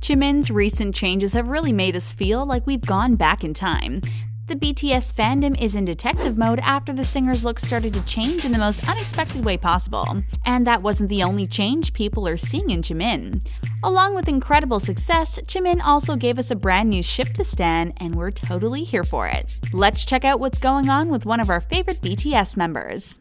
Jimin's recent changes have really made us feel like we've gone back in time. The BTS fandom is in detective mode after the singer's look started to change in the most unexpected way possible. And that wasn't the only change people are seeing in Jimin. Along with incredible success, Jimin also gave us a brand new ship to stan, and we're totally here for it. Let's check out what's going on with one of our favorite BTS members.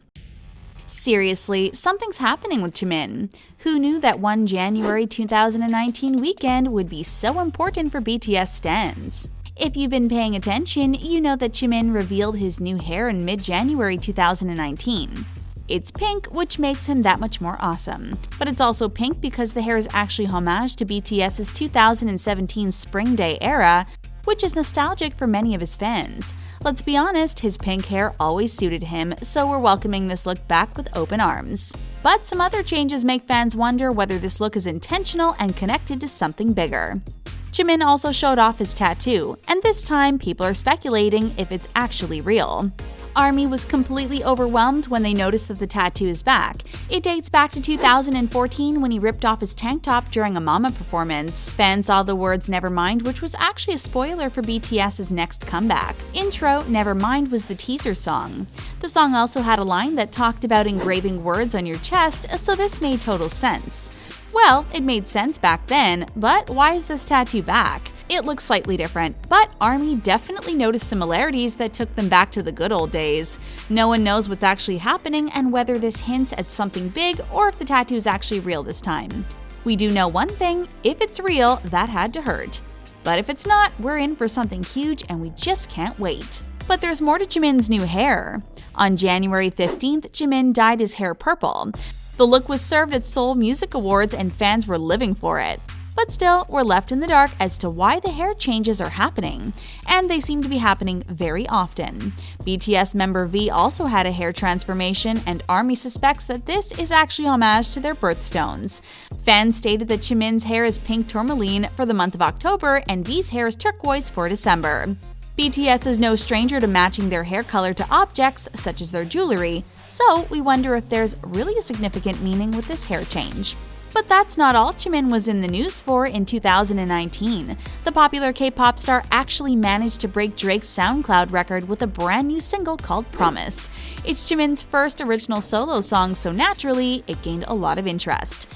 Seriously, something's happening with Jimin. Who knew that one January 2019 weekend would be so important for BTS stans? If you've been paying attention, you know that Jimin revealed his new hair in mid-January 2019. It's pink, which makes him that much more awesome. But it's also pink because the hair is actually homage to BTS's 2017 Spring Day era, which is nostalgic for many of his fans. Let's be honest, his pink hair always suited him, so we're welcoming this look back with open arms. But some other changes make fans wonder whether this look is intentional and connected to something bigger. Jimin also showed off his tattoo, and this time people are speculating if it's actually real. ARMY was completely overwhelmed when they noticed that the tattoo is back. It dates back to 2014 when he ripped off his tank top during a Mama performance. Fans saw the words Nevermind, which was actually a spoiler for BTS's next comeback. Intro, Nevermind was the teaser song. The song also had a line that talked about engraving words on your chest, so this made total sense. Well, it made sense back then, but why is this tattoo back? It looks slightly different, but ARMY definitely noticed similarities that took them back to the good old days. No one knows what's actually happening and whether this hints at something big or if the tattoo is actually real this time. We do know one thing: if it's real, that had to hurt. But if it's not, we're in for something huge and we just can't wait. But there's more to Jimin's new hair. On January 15th, Jimin dyed his hair purple. The look was served at Seoul Music Awards and fans were living for it. But still, we're left in the dark as to why the hair changes are happening, and they seem to be happening very often. BTS member V also had a hair transformation, and ARMY suspects that this is actually homage to their birthstones. Fans stated that Jimin's hair is pink tourmaline for the month of October, and V's hair is turquoise for December. BTS is no stranger to matching their hair color to objects, such as their jewelry, so we wonder if there's really a significant meaning with this hair change. But that's not all Jimin was in the news for in 2019. The popular K-pop star actually managed to break Drake's SoundCloud record with a brand new single called Promise. It's Jimin's first original solo song, so naturally, it gained a lot of interest.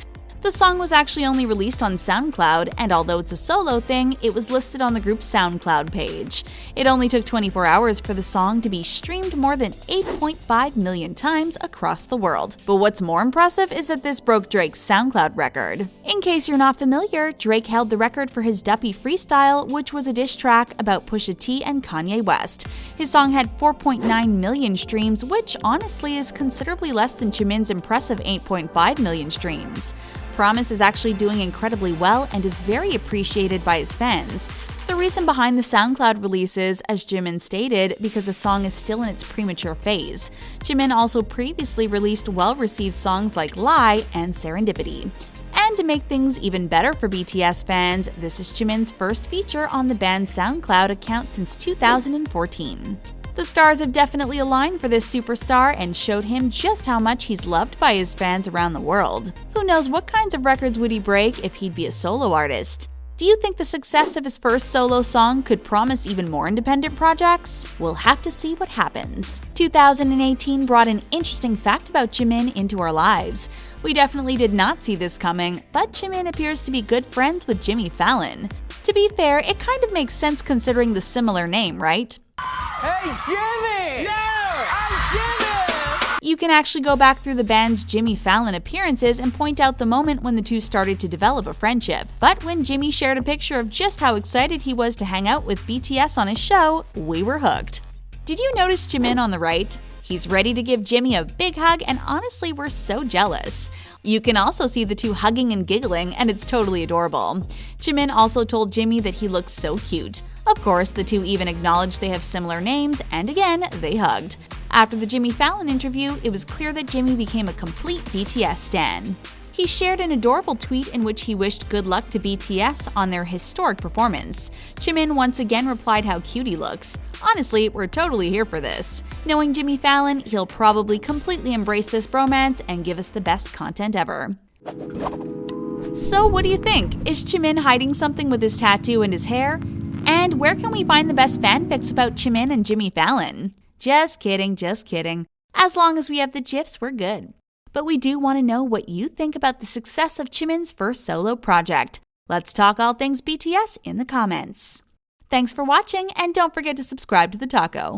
The song was actually only released on SoundCloud, and although it's a solo thing, it was listed on the group's SoundCloud page. It only took 24 hours for the song to be streamed more than 8.5 million times across the world. But what's more impressive is that this broke Drake's SoundCloud record. In case you're not familiar, Drake held the record for his Duppy Freestyle, which was a diss track about Pusha T and Kanye West. His song had 4.9 million streams, which honestly is considerably less than Jimin's impressive 8.5 million streams. Promise is actually doing incredibly well and is very appreciated by his fans. The reason behind the SoundCloud release is, as Jimin stated, because the song is still in its premature phase. Jimin also previously released well-received songs like Lie and Serendipity. And to make things even better for BTS fans, this is Jimin's first feature on the band's SoundCloud account since 2014. The stars have definitely aligned for this superstar and showed him just how much he's loved by his fans around the world. Who knows what kinds of records would he break if he'd be a solo artist? Do you think the success of his first solo song could promise even more independent projects? We'll have to see what happens. 2018 brought an interesting fact about Jimin into our lives. We definitely did not see this coming, but Jimin appears to be good friends with Jimmy Fallon. To be fair, it kind of makes sense considering the similar name, right? Hey, Jimmy! Yeah! I'm Jimmy! You can actually go back through the band's Jimmy Fallon appearances and point out the moment when the two started to develop a friendship. But when Jimmy shared a picture of just how excited he was to hang out with BTS on his show, we were hooked. Did you notice Jimin on the right? He's ready to give Jimmy a big hug, and honestly, we're so jealous. You can also see the two hugging and giggling, and it's totally adorable. Jimin also told Jimmy that he looks so cute. Of course, the two even acknowledged they have similar names, and again, they hugged. After the Jimmy Fallon interview, it was clear that Jimmy became a complete BTS stan. He shared an adorable tweet in which he wished good luck to BTS on their historic performance. Jimin once again replied how cute he looks. Honestly, we're totally here for this. Knowing Jimmy Fallon, he'll probably completely embrace this bromance and give us the best content ever. So what do you think? Is Jimin hiding something with his tattoo and his hair? And where can we find the best fanfics about Jimin and Jimmy Fallon? Just kidding, just kidding. As long as we have the GIFs, we're good. But we do want to know what you think about the success of Jimin's first solo project. Let's talk all things BTS in the comments. Thanks for watching, and don't forget to subscribe to The Taco.